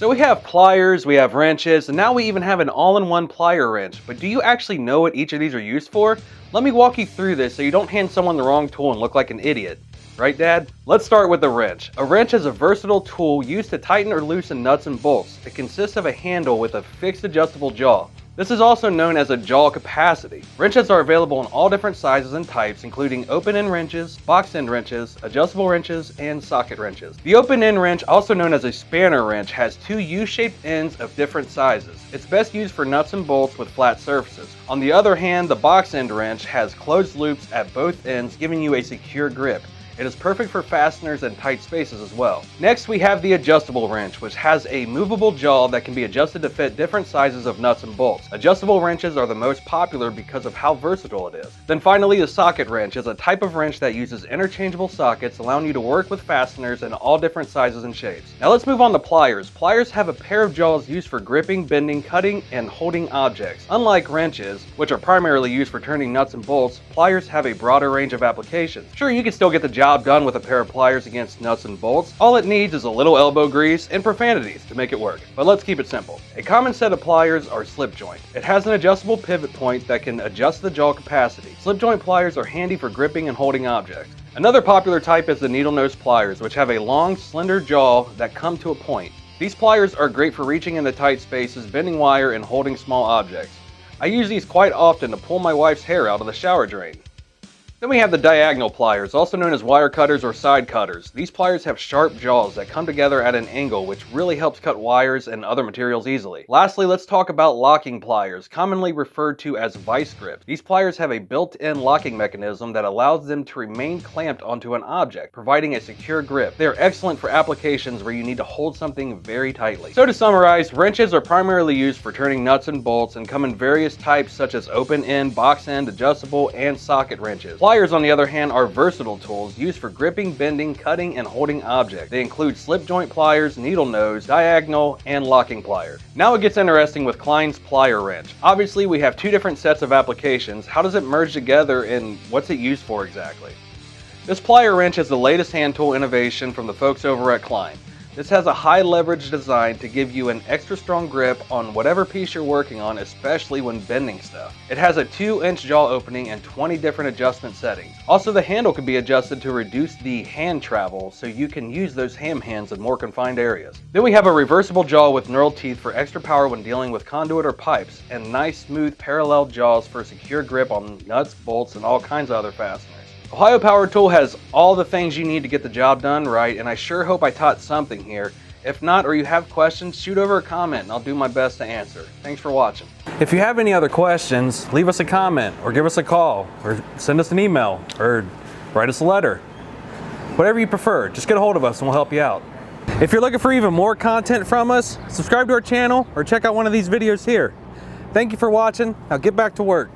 So we have pliers, we have wrenches, and now we even have an all-in-one plier wrench. But do you actually know what each of these are used for? Let me walk you through this so you don't hand someone the wrong tool and look like an idiot. Right, Dad? Let's start with the wrench. A wrench is a versatile tool used to tighten or loosen nuts and bolts. It consists of a handle with a fixed adjustable jaw. This is also known as a jaw capacity. Wrenches are available in all different sizes and types, including open-end wrenches, box-end wrenches, adjustable wrenches, and socket wrenches. The open-end wrench, also known as a spanner wrench, has two U-shaped ends of different sizes. It's best used for nuts and bolts with flat surfaces. On the other hand, the box-end wrench has closed loops at both ends, giving you a secure grip. It is perfect for fasteners and tight spaces as well. Next, we have the adjustable wrench, which has a movable jaw that can be adjusted to fit different sizes of nuts and bolts. Adjustable wrenches are the most popular because of how versatile it is. Then finally, the socket wrench is a type of wrench that uses interchangeable sockets, allowing you to work with fasteners in all different sizes and shapes. Now let's move on to pliers. Pliers have a pair of jaws used for gripping, bending, cutting, and holding objects. Unlike wrenches, which are primarily used for turning nuts and bolts, pliers have a broader range of applications. Sure, you can still get the job done with a pair of pliers against nuts and bolts. All it needs is a little elbow grease and profanities to make it work. But let's keep it simple. A common set of pliers are slip joint. It has an adjustable pivot point that can adjust the jaw capacity. Slip joint pliers are handy for gripping and holding objects. Another popular type is the needle nose pliers, which have a long, slender jaw that come to a point. These pliers are great for reaching into tight spaces, bending wire, and holding small objects. I use these quite often to pull my wife's hair out of the shower drain. Then we have the diagonal pliers, also known as wire cutters or side cutters. These pliers have sharp jaws that come together at an angle, which really helps cut wires and other materials easily. Lastly, let's talk about locking pliers, commonly referred to as vice grip. These pliers have a built-in locking mechanism that allows them to remain clamped onto an object, providing a secure grip. They are excellent for applications where you need to hold something very tightly. So to summarize, wrenches are primarily used for turning nuts and bolts and come in various types such as open-end, box-end, adjustable, and socket wrenches. Pliers, on the other hand, are versatile tools used for gripping, bending, cutting, and holding objects. They include slip joint pliers, needle nose, diagonal, and locking pliers. Now it gets interesting with Klein's Plier Wrench. Obviously, we have two different sets of applications. How does it merge together and what's it used for exactly? This plier wrench is the latest hand tool innovation from the folks over at Klein. This has a high leverage design to give you an extra strong grip on whatever piece you're working on, especially when bending stuff. It has a 2-inch jaw opening and 20 different adjustment settings. Also, the handle can be adjusted to reduce the hand travel so you can use those ham hands in more confined areas. Then we have a reversible jaw with knurled teeth for extra power when dealing with conduit or pipes, and nice smooth parallel jaws for secure grip on nuts, bolts, and all kinds of other fasteners. Ohio Power Tool has all the things you need to get the job done right, and I sure hope I taught something here. If not, or you have questions, shoot over a comment and I'll do my best to answer. Thanks for watching. If you have any other questions, leave us a comment or give us a call or send us an email or write us a letter. Whatever you prefer, just get a hold of us and we'll help you out. If you're looking for even more content from us, subscribe to our channel or check out one of these videos here. Thank you for watching. Now get back to work.